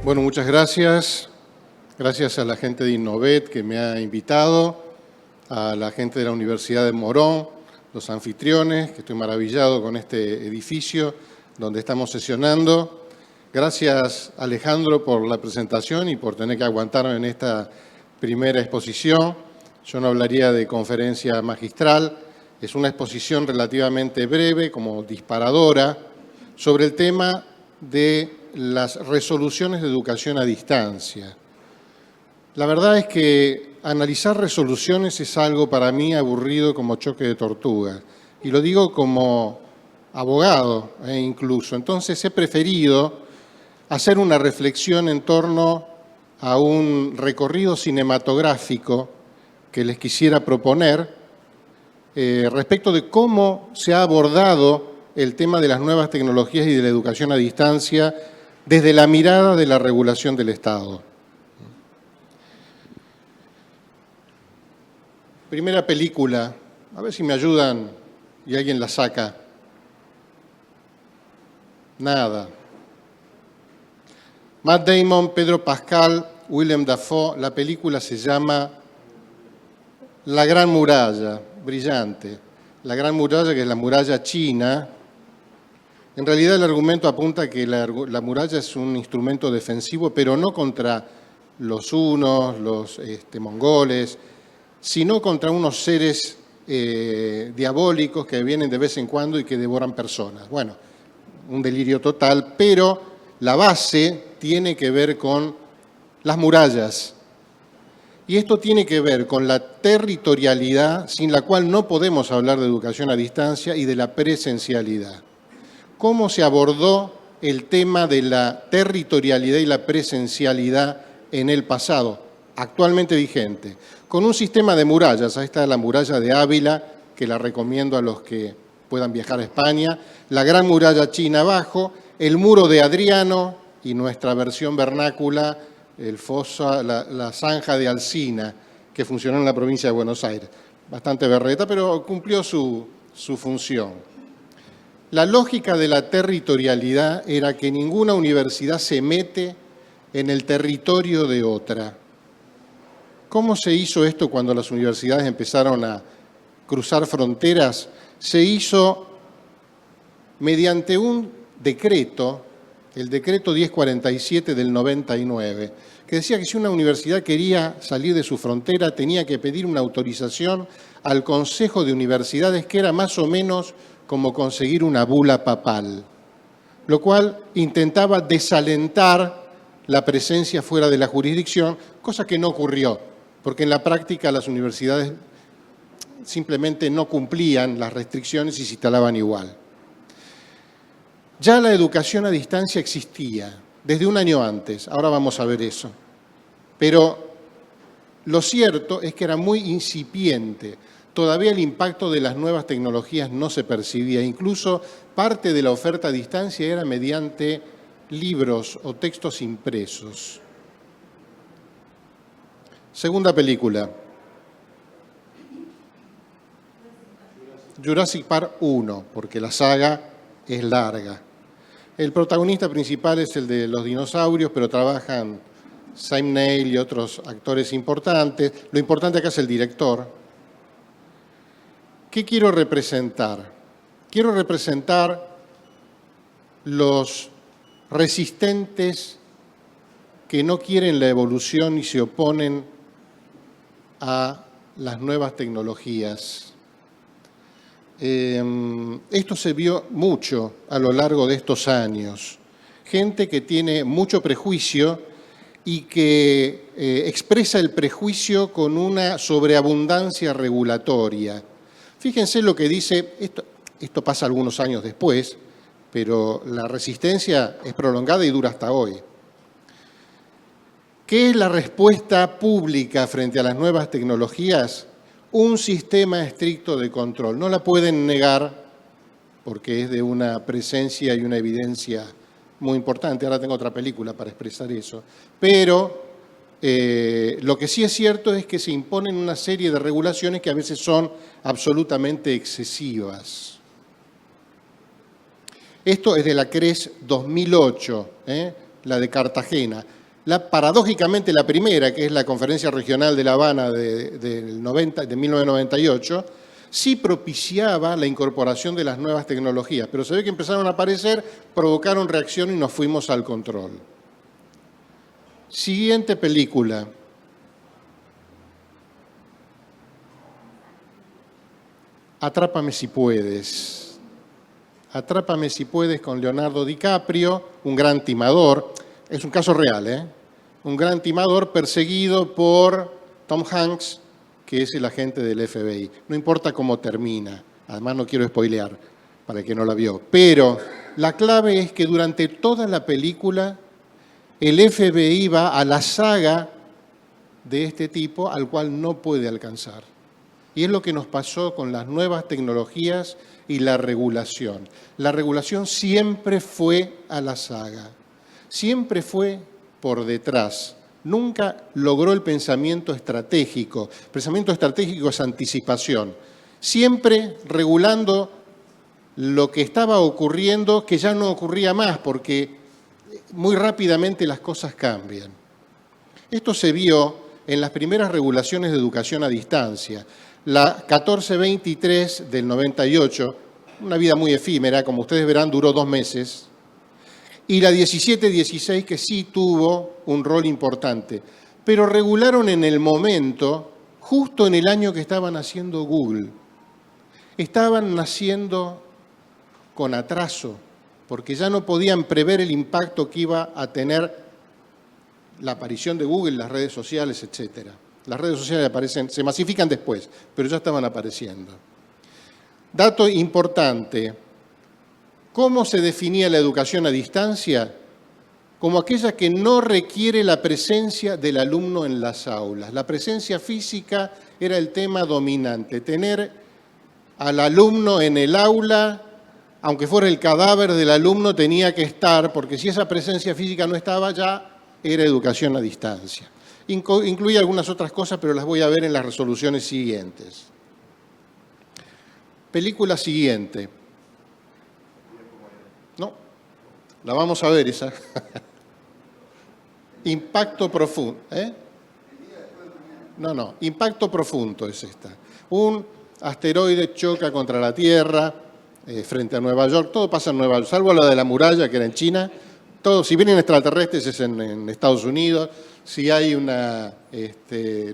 Bueno, muchas gracias. Gracias a la gente de Innovet que me ha invitado, a la gente de la Universidad de Morón, los anfitriones, que estoy maravillado con este edificio donde estamos sesionando. Gracias, Alejandro, por la presentación y por tener que aguantarme en esta primera exposición. Yo no hablaría de conferencia magistral, es una exposición relativamente breve, como disparadora, sobre el tema de las resoluciones de educación a distancia. La verdad es que analizar resoluciones es algo para mí aburrido como choque de tortuga. Y lo digo como abogado incluso. Entonces he preferido hacer una reflexión en torno a un recorrido cinematográfico que les quisiera proponer respecto de cómo se ha abordado el tema de las nuevas tecnologías y de la educación a distancia desde la mirada de la regulación del Estado. Primera película, a ver si me ayudan y alguien la saca. Nada. Matt Damon, Pedro Pascal, Willem Dafoe, la película se llama La Gran Muralla, brillante. La Gran Muralla, que es la muralla china. En realidad el argumento apunta a que la muralla es un instrumento defensivo, pero no contra los hunos, los mongoles, sino contra unos seres diabólicos que vienen de vez en cuando y que devoran personas. Bueno, un delirio total, pero la base tiene que ver con las murallas. Y esto tiene que ver con la territorialidad, sin la cual no podemos hablar de educación a distancia, y de la presencialidad. ¿Cómo se abordó el tema de la territorialidad y la presencialidad en el pasado, actualmente vigente? Con un sistema de murallas. Ahí está la muralla de Ávila, que la recomiendo a los que puedan viajar a España, la Gran Muralla China abajo, el muro de Adriano y nuestra versión vernácula, la zanja de Alsina, que funcionó en la provincia de Buenos Aires. Bastante berreta, pero cumplió su función. La lógica de la territorialidad era que ninguna universidad se mete en el territorio de otra. ¿Cómo se hizo esto cuando las universidades empezaron a cruzar fronteras? Se hizo mediante un decreto, el decreto 1047 del 99, que decía que si una universidad quería salir de su frontera tenía que pedir una autorización al Consejo de Universidades, que era más o menos como conseguir una bula papal, lo cual intentaba desalentar la presencia fuera de la jurisdicción, cosa que no ocurrió, porque en la práctica las universidades simplemente no cumplían las restricciones y se instalaban igual. Ya la educación a distancia existía desde un año antes, ahora vamos a ver eso, pero lo cierto es que era muy incipiente. Todavía el impacto de las nuevas tecnologías no se percibía. Incluso parte de la oferta a distancia era mediante libros o textos impresos. Segunda película. Jurassic Park 1, porque la saga es larga. El protagonista principal es el de los dinosaurios, pero trabajan Sam Neill y otros actores importantes. Lo importante acá es el director. ¿Qué quiero representar? Quiero representar los resistentes que no quieren la evolución y se oponen a las nuevas tecnologías. Esto se vio mucho a lo largo de estos años. Gente que tiene mucho prejuicio y que expresa el prejuicio con una sobreabundancia regulatoria. Fíjense lo que dice, esto pasa algunos años después, pero la resistencia es prolongada y dura hasta hoy. ¿Qué es la respuesta pública frente a las nuevas tecnologías? Un sistema estricto de control. No la pueden negar porque es de una presencia y una evidencia muy importante. Ahora tengo otra película para expresar eso. Pero lo que sí es cierto es que se imponen una serie de regulaciones que a veces son absolutamente excesivas. Esto es de la CRES 2008, la de Cartagena. paradójicamente la primera, que es la Conferencia Regional de La Habana de 1998, sí propiciaba la incorporación de las nuevas tecnologías, pero se ve que empezaron a aparecer, provocaron reacción y nos fuimos al control. Siguiente película. Atrápame si puedes. Atrápame si puedes con Leonardo DiCaprio, un gran timador. Es un caso real, ¿eh? Un gran timador perseguido por Tom Hanks, que es el agente del FBI. No importa cómo termina, además no quiero spoilear para el que no la vio, pero la clave es que durante toda la película el FBI va a la saga de este tipo al cual no puede alcanzar. Y es lo que nos pasó con las nuevas tecnologías y la regulación. La regulación siempre fue a la saga, siempre fue por detrás. Nunca logró el pensamiento estratégico. El pensamiento estratégico es anticipación. Siempre regulando lo que estaba ocurriendo, que ya no ocurría más, porque muy rápidamente las cosas cambian. Esto se vio en las primeras regulaciones de educación a distancia. La 1423 del 98, una vida muy efímera, como ustedes verán, duró 2 meses, y la 1716, que sí tuvo un rol importante, pero regularon en el momento, justo en el año que estaban haciendo Google. Estaban naciendo con atraso, porque ya no podían prever el impacto que iba a tener la aparición de Google, las redes sociales, etc. Las redes sociales aparecen, se masifican después, pero ya estaban apareciendo. Dato importante, ¿cómo se definía la educación a distancia? Como aquella que no requiere la presencia del alumno en las aulas. La presencia física era el tema dominante, tener al alumno en el aula, aunque fuera el cadáver del alumno, tenía que estar, porque si esa presencia física no estaba, ya era educación a distancia. Incluye algunas otras cosas, pero las voy a ver en las resoluciones siguientes. Película siguiente. No, la vamos a ver esa. Impacto profundo. No, Impacto profundo es esta. Un asteroide choca contra la Tierra frente a Nueva York. Todo pasa en Nueva York, salvo la de la muralla, que era en China. Todo, si vienen extraterrestres es en Estados Unidos. Si hay una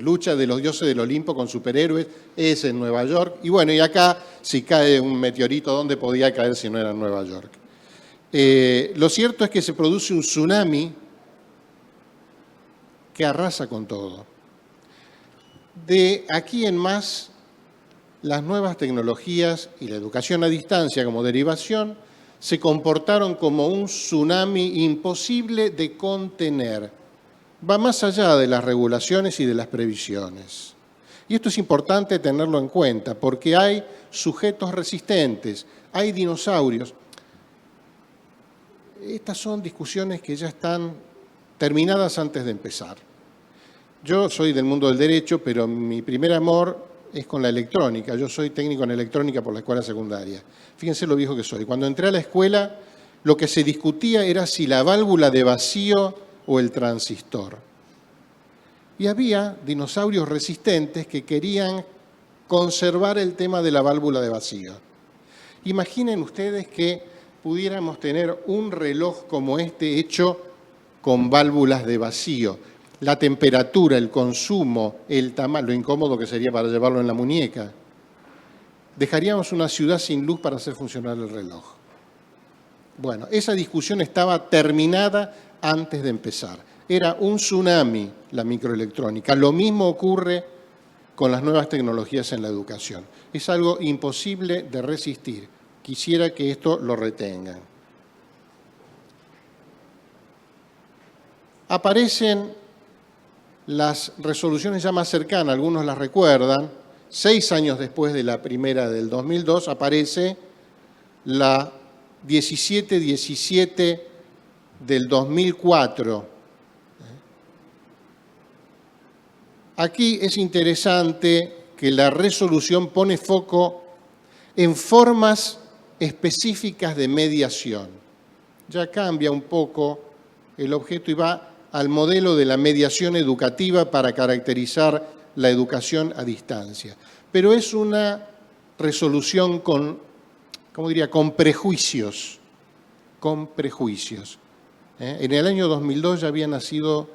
lucha de los dioses del Olimpo con superhéroes, es en Nueva York. Y bueno, y acá, si cae un meteorito, ¿dónde podía caer si no era en Nueva York? Lo cierto es que se produce un tsunami que arrasa con todo. De aquí en más, las nuevas tecnologías y la educación a distancia como derivación se comportaron como un tsunami imposible de contener. Va más allá de las regulaciones y de las previsiones. Y esto es importante tenerlo en cuenta, porque hay sujetos resistentes, hay dinosaurios. Estas son discusiones que ya están terminadas antes de empezar. Yo soy del mundo del derecho, pero mi primer amor es con la electrónica. Yo soy técnico en electrónica por la escuela secundaria. Fíjense lo viejo que soy. Cuando entré a la escuela, lo que se discutía era si la válvula de vacío o el transistor. Y había dinosaurios resistentes que querían conservar el tema de la válvula de vacío. Imaginen ustedes que pudiéramos tener un reloj como este hecho con válvulas de vacío. La temperatura, el consumo, el tamaño, lo incómodo que sería para llevarlo en la muñeca. Dejaríamos una ciudad sin luz para hacer funcionar el reloj. Bueno, esa discusión estaba terminada antes de empezar. Era un tsunami la microelectrónica. Lo mismo ocurre con las nuevas tecnologías en la educación. Es algo imposible de resistir. Quisiera que esto lo retengan. Aparecen las resoluciones ya más cercanas, algunos las recuerdan. 6 años después de la primera del 2002 aparece la 1717 del 2004. Aquí es interesante que la resolución pone foco en formas específicas de mediación. Ya cambia un poco el objeto y va al modelo de la mediación educativa para caracterizar la educación a distancia. Pero es una resolución con, ¿cómo diría?, con prejuicios. Con prejuicios. En el año 2002 ya había nacido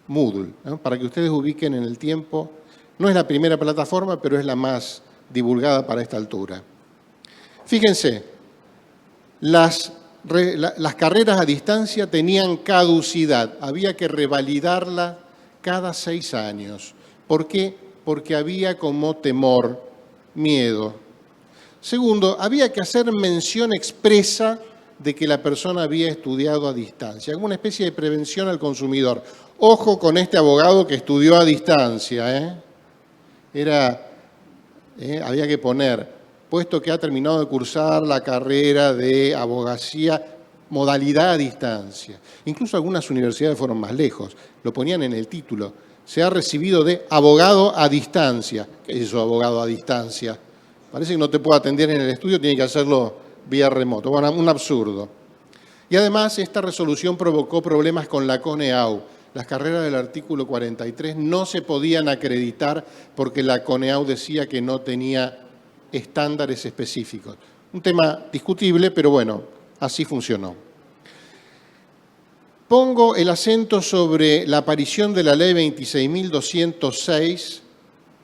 Moodle, ¿no? Para que ustedes ubiquen en el tiempo. No es la primera plataforma, pero es la más divulgada para esta altura. Fíjense, las carreras a distancia tenían caducidad, había que revalidarla cada 6 años. ¿Por qué? Porque había como temor, miedo. Segundo, había que hacer mención expresa de que la persona había estudiado a distancia, como una especie de prevención al consumidor. Ojo con este abogado que estudió a distancia, había que poner, puesto que ha terminado de cursar la carrera de abogacía, modalidad a distancia. Incluso algunas universidades fueron más lejos, lo ponían en el título. Se ha recibido de abogado a distancia. ¿Qué es eso, abogado a distancia? Parece que no te puede atender en el estudio, tiene que hacerlo vía remoto. Bueno, un absurdo. Y además, esta resolución provocó problemas con la CONEAU. Las carreras del artículo 43 no se podían acreditar porque la CONEAU decía que no tenía estándares específicos. Un tema discutible, pero bueno, así funcionó. Pongo el acento sobre la aparición de la Ley 26.206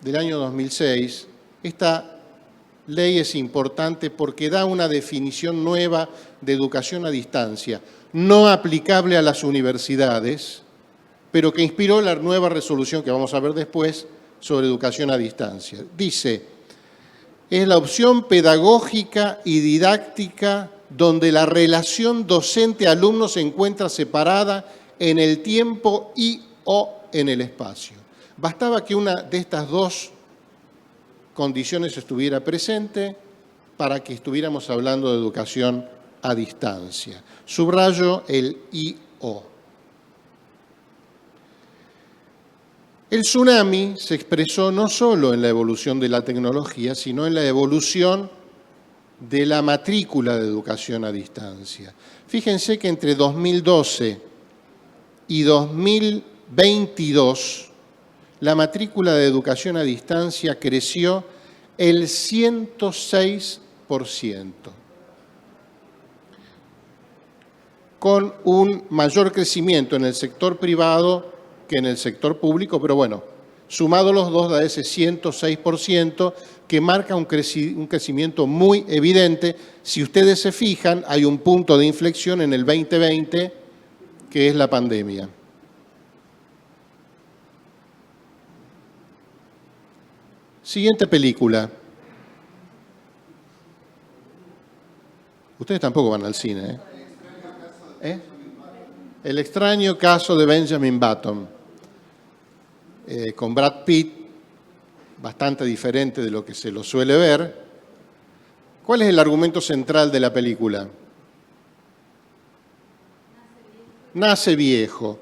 del año 2006. Esta ley es importante porque da una definición nueva de educación a distancia, no aplicable a las universidades, pero que inspiró la nueva resolución que vamos a ver después sobre educación a distancia. Dice, es la opción pedagógica y didáctica donde la relación docente-alumno se encuentra separada en el tiempo y o en el espacio. Bastaba que una de estas dos condiciones estuviera presente para que estuviéramos hablando de educación a distancia. Subrayo el I-O. El tsunami se expresó no solo en la evolución de la tecnología, sino en la evolución de la matrícula de educación a distancia. Fíjense que entre 2012 y 2022, la matrícula de educación a distancia creció el 106%, con un mayor crecimiento en el sector privado que en el sector público, pero bueno, sumado los dos da ese 106% que marca un crecimiento muy evidente. Si ustedes se fijan, hay un punto de inflexión en el 2020, que es la pandemia. Siguiente película. Ustedes tampoco van al cine, ¿eh? El extraño caso de Benjamin Button, con Brad Pitt, bastante diferente de lo que se lo suele ver. ¿Cuál es el argumento central de la película? Nace viejo.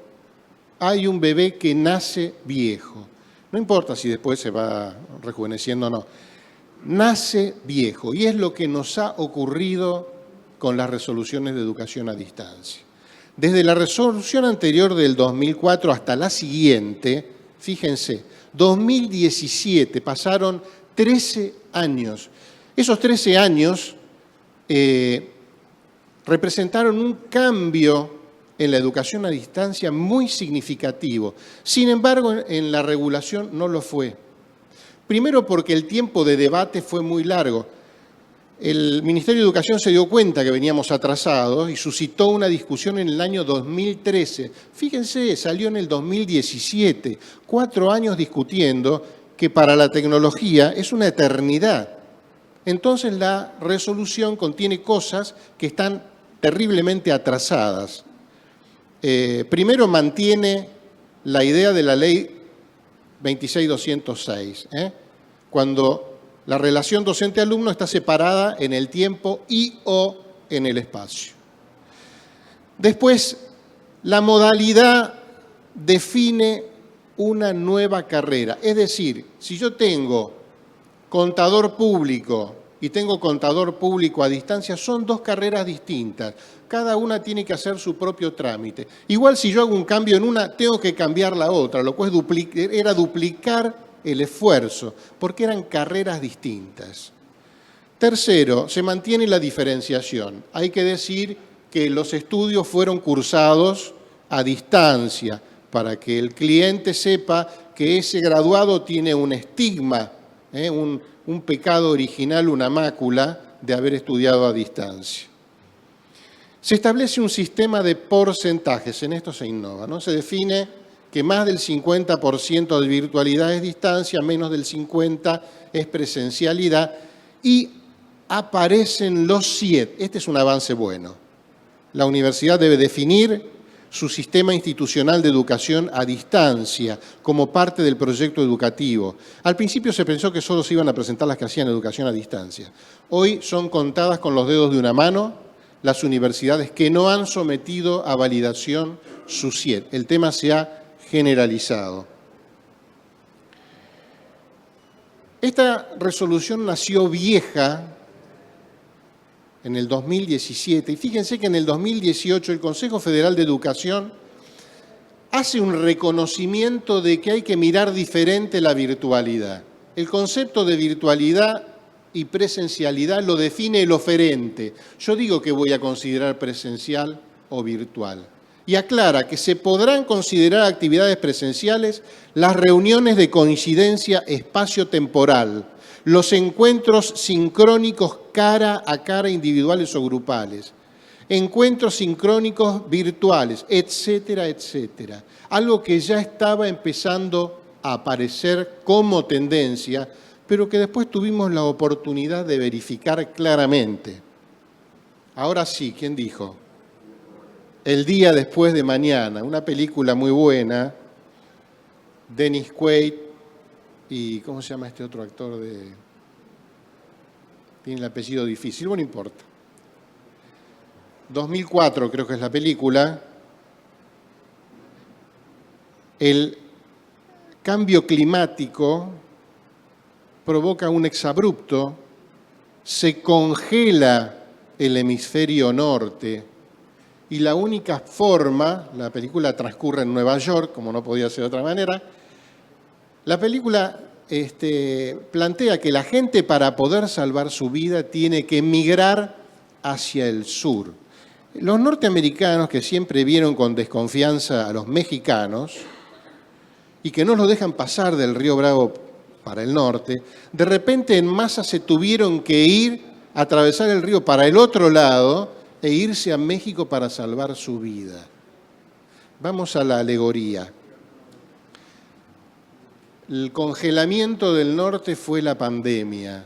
Hay un bebé que nace viejo. No importa si después se va rejuveneciendo o no. Nace viejo. Y es lo que nos ha ocurrido con las resoluciones de educación a distancia. Desde la resolución anterior del 2004 hasta la siguiente, fíjense, 2017, pasaron 13 años. Esos 13 años representaron un cambio en la educación a distancia muy significativo. Sin embargo, en la regulación no lo fue. Primero porque el tiempo de debate fue muy largo. El Ministerio de Educación se dio cuenta que veníamos atrasados y suscitó una discusión en el año 2013. Fíjense, salió en el 2017, 4 años discutiendo que para la tecnología es una eternidad. Entonces la resolución contiene cosas que están terriblemente atrasadas. Primero mantiene la idea de la ley 26.206, cuando la relación docente-alumno está separada en el tiempo y o en el espacio. Después, la modalidad define una nueva carrera. Es decir, si yo tengo contador público y tengo contador público a distancia, son dos carreras distintas. Cada una tiene que hacer su propio trámite. Igual si yo hago un cambio en una, tengo que cambiar la otra, lo cual era duplicar el esfuerzo, porque eran carreras distintas. Tercero, se mantiene la diferenciación. Hay que decir que los estudios fueron cursados a distancia, para que el cliente sepa que ese graduado tiene un estigma, un pecado original, una mácula de haber estudiado a distancia. Se establece un sistema de porcentajes, en esto se innova, ¿no? Se define que más del 50% de virtualidad es distancia, menos del 50% es presencialidad, y aparecen los CIED. Este es un avance bueno. La universidad debe definir su sistema institucional de educación a distancia como parte del proyecto educativo. Al principio se pensó que solo se iban a presentar las que hacían educación a distancia. Hoy son contadas con los dedos de una mano las universidades que no han sometido a validación su CIED. El tema se ha generalizado. Esta resolución nació vieja en el 2017, y fíjense que en el 2018 el Consejo Federal de Educación hace un reconocimiento de que hay que mirar diferente la virtualidad. El concepto de virtualidad y presencialidad lo define el oferente. Yo digo que voy a considerar presencial o virtual. Y aclara que se podrán considerar actividades presenciales las reuniones de coincidencia espacio-temporal, los encuentros sincrónicos cara a cara individuales o grupales, encuentros sincrónicos virtuales, etcétera, etcétera. Algo que ya estaba empezando a aparecer como tendencia, pero que después tuvimos la oportunidad de verificar claramente. Ahora sí, ¿quién dijo? El día después de mañana, una película muy buena, Dennis Quaid y ¿cómo se llama este otro actor? Tiene el apellido difícil, bueno, no importa. 2004 creo que es la película. El cambio climático provoca un exabrupto, se congela el hemisferio norte y la única forma, la película transcurre en Nueva York, como no podía ser de otra manera, la película plantea que la gente para poder salvar su vida tiene que migrar hacia el sur. Los norteamericanos, que siempre vieron con desconfianza a los mexicanos y que no los dejan pasar del río Bravo para el norte, de repente en masa se tuvieron que ir a atravesar el río para el otro lado e irse a México para salvar su vida. Vamos a la alegoría. El congelamiento del norte fue la pandemia.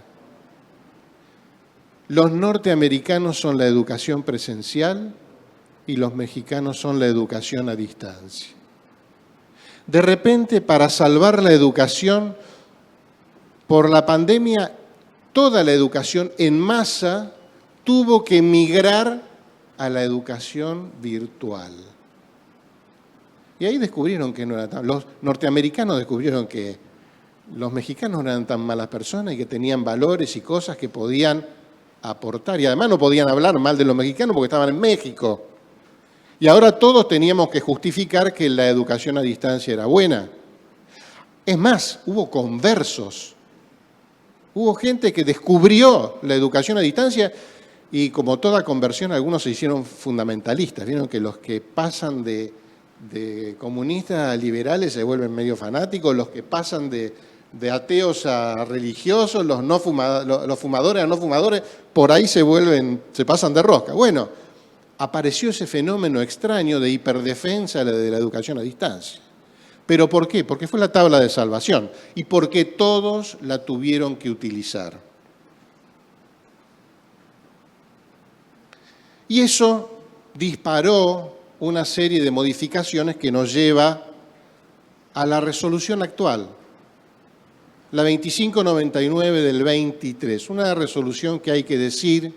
Los norteamericanos son la educación presencial y los mexicanos son la educación a distancia. De repente, para salvar la educación, por la pandemia, toda la educación en masa tuvo que migrar a la educación virtual. Y ahí descubrieron que no era tan... Los norteamericanos descubrieron que los mexicanos no eran tan malas personas y que tenían valores y cosas que podían aportar. Y además no podían hablar mal de los mexicanos porque estaban en México. Y ahora todos teníamos que justificar que la educación a distancia era buena. Es más, hubo conversos. Hubo gente que descubrió la educación a distancia y como toda conversión algunos se hicieron fundamentalistas. Vieron que los que pasan de comunistas a liberales se vuelven medio fanáticos, los que pasan de ateos a religiosos, los fumadores a no fumadores, por ahí se pasan de rosca. Bueno, apareció ese fenómeno extraño de hiperdefensa de la educación a distancia. ¿Pero por qué? Porque fue la tabla de salvación y porque todos la tuvieron que utilizar. Y eso disparó una serie de modificaciones que nos lleva a la resolución actual, la 2599 del 23, una resolución que hay que decir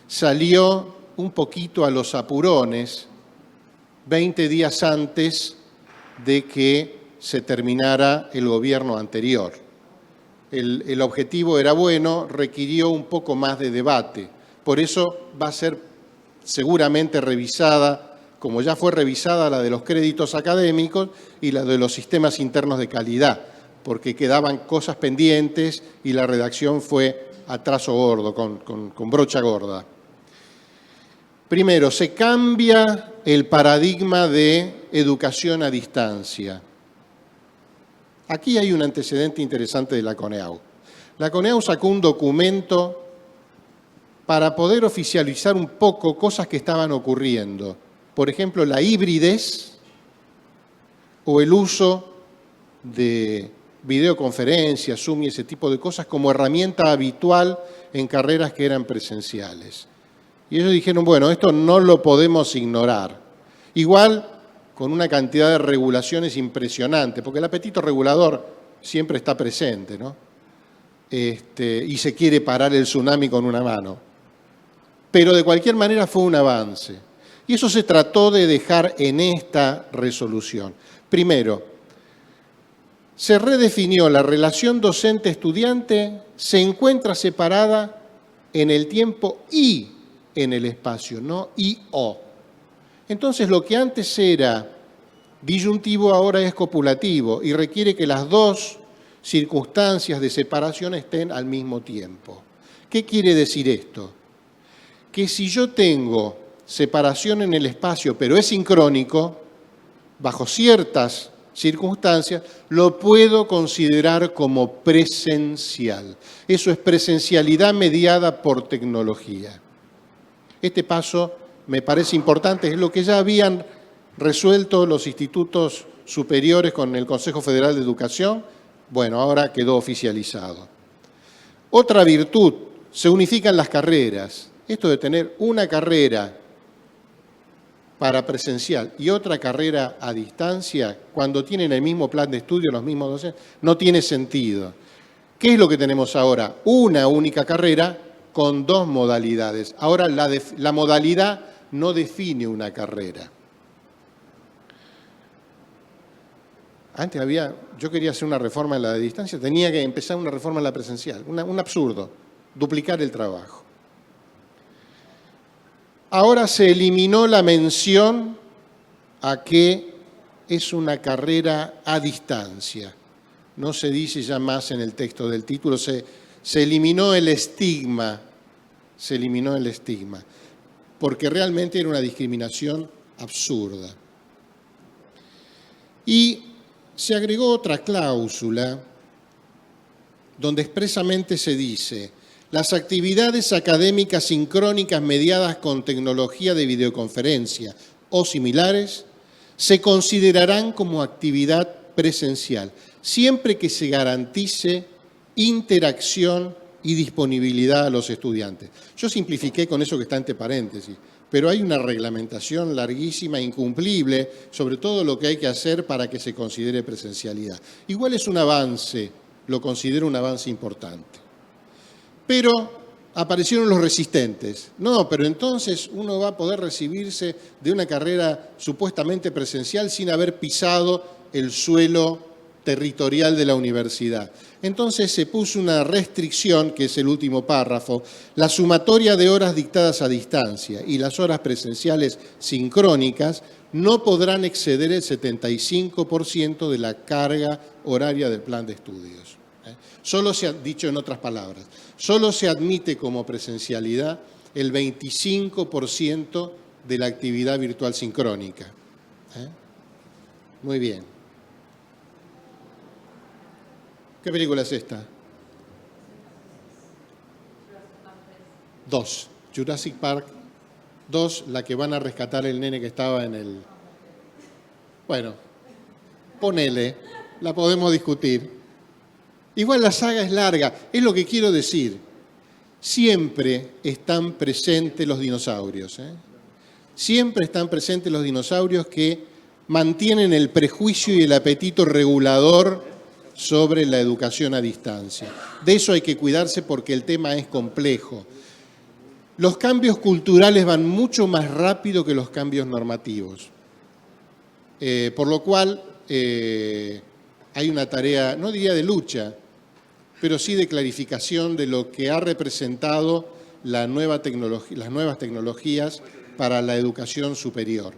salió un poquito a los apurones 20 días antes de que se terminara el gobierno anterior. el objetivo era bueno, requirió un poco más de debate. Por eso va a ser seguramente revisada, como ya fue revisada la de los créditos académicos y la de los sistemas internos de calidad, porque quedaban cosas pendientes y la redacción fue a trazo gordo, con brocha gorda. Primero, se cambia el paradigma de educación a distancia. Aquí hay un antecedente interesante de la CONEAU. La CONEAU sacó un documento para poder oficializar un poco cosas que estaban ocurriendo. Por ejemplo, la hibridez o el uso de videoconferencias, Zoom y ese tipo de cosas como herramienta habitual en carreras que eran presenciales. Y ellos dijeron, bueno, esto no lo podemos ignorar. Igual con una cantidad de regulaciones impresionante, porque el apetito regulador siempre está presente, ¿no? Y se quiere parar el tsunami con una mano. Pero de cualquier manera fue un avance. Y eso se trató de dejar en esta resolución. Primero, se redefinió la relación docente-estudiante, se encuentra separada en el tiempo y en el espacio, no y o. Entonces, lo que antes era disyuntivo ahora es copulativo y requiere que las dos circunstancias de separación estén al mismo tiempo. ¿Qué quiere decir esto? Que si yo tengo separación en el espacio, pero es sincrónico, bajo ciertas circunstancias, lo puedo considerar como presencial. Eso es presencialidad mediada por tecnología. Este paso me parece importante, es lo que ya habían resuelto los institutos superiores con el Consejo Federal de Educación. Bueno, ahora quedó oficializado. Otra virtud, se unifican las carreras. Esto de tener una carrera para presencial y otra carrera a distancia, cuando tienen el mismo plan de estudio, los mismos docentes, no tiene sentido. ¿Qué es lo que tenemos ahora? Una única carrera con dos modalidades. Ahora la modalidad no define una carrera. Antes yo quería hacer una reforma en la de distancia, tenía que empezar una reforma en la presencial. Un absurdo, duplicar el trabajo. Ahora se eliminó la mención a que es una carrera a distancia. No se dice ya más en el texto del título, se eliminó el estigma, porque realmente era una discriminación absurda. Y se agregó otra cláusula donde expresamente se dice: las actividades académicas sincrónicas mediadas con tecnología de videoconferencia o similares se considerarán como actividad presencial, siempre que se garantice interacción y disponibilidad a los estudiantes. Yo simplifiqué con eso que está entre paréntesis, pero hay una reglamentación larguísima, incumplible, sobre todo lo que hay que hacer para que se considere presencialidad. Igual es un avance, lo considero un avance importante. Pero aparecieron los resistentes. No, pero entonces uno va a poder recibirse de una carrera supuestamente presencial sin haber pisado el suelo territorial de la universidad. Entonces se puso una restricción, que es el último párrafo: la sumatoria de horas dictadas a distancia y las horas presenciales sincrónicas no podrán exceder el 75% de la carga horaria del plan de estudios. Solo se ha dicho en otras palabras, solo se admite como presencialidad el 25% de la actividad virtual sincrónica. Muy bien. ¿Qué película es esta? 2. Jurassic Park 2, la que van a rescatar el nene que estaba en el... Bueno, ponele, la podemos discutir. Igual la saga es larga, es lo que quiero decir. Siempre están presentes los dinosaurios. Siempre están presentes los dinosaurios que mantienen el prejuicio y el apetito regulador sobre la educación a distancia. De eso hay que cuidarse porque el tema es complejo. Los cambios culturales van mucho más rápido que los cambios normativos. Por lo cual hay una tarea, no diría de lucha, pero sí de clarificación de lo que ha representado las nuevas tecnologías para la educación superior.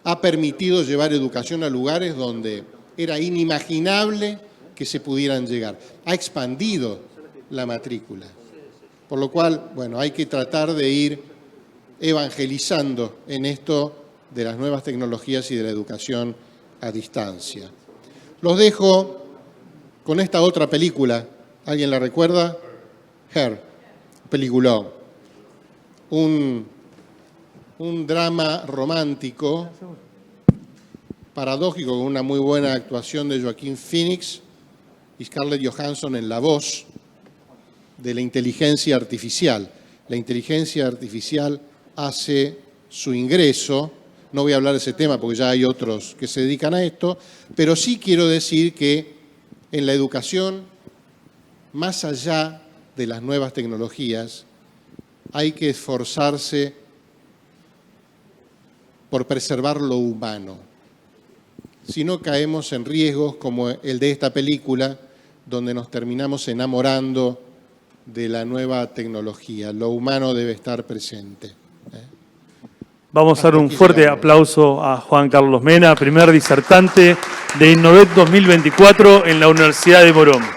Ha permitido llevar educación a lugares donde era inimaginable que se pudieran llegar. Ha expandido la matrícula. Por lo cual, bueno, hay que tratar de ir evangelizando en esto de las nuevas tecnologías y de la educación a distancia. Los dejo con esta otra película. ¿Alguien la recuerda? Her, peliculón. Un drama romántico, paradójico, con una muy buena actuación de Joaquín Phoenix y Scarlett Johansson en la voz de la inteligencia artificial. La inteligencia artificial hace su ingreso. No voy a hablar de ese tema porque ya hay otros que se dedican a esto, pero sí quiero decir que en la educación, más allá de las nuevas tecnologías, hay que esforzarse por preservar lo humano. Si no, caemos en riesgos como el de esta película, donde nos terminamos enamorando de la nueva tecnología. Lo humano debe estar presente. Vamos a dar un fuerte aplauso a Juan Carlos Mena, primer disertante de Innovet 2024 en la Universidad de Morón.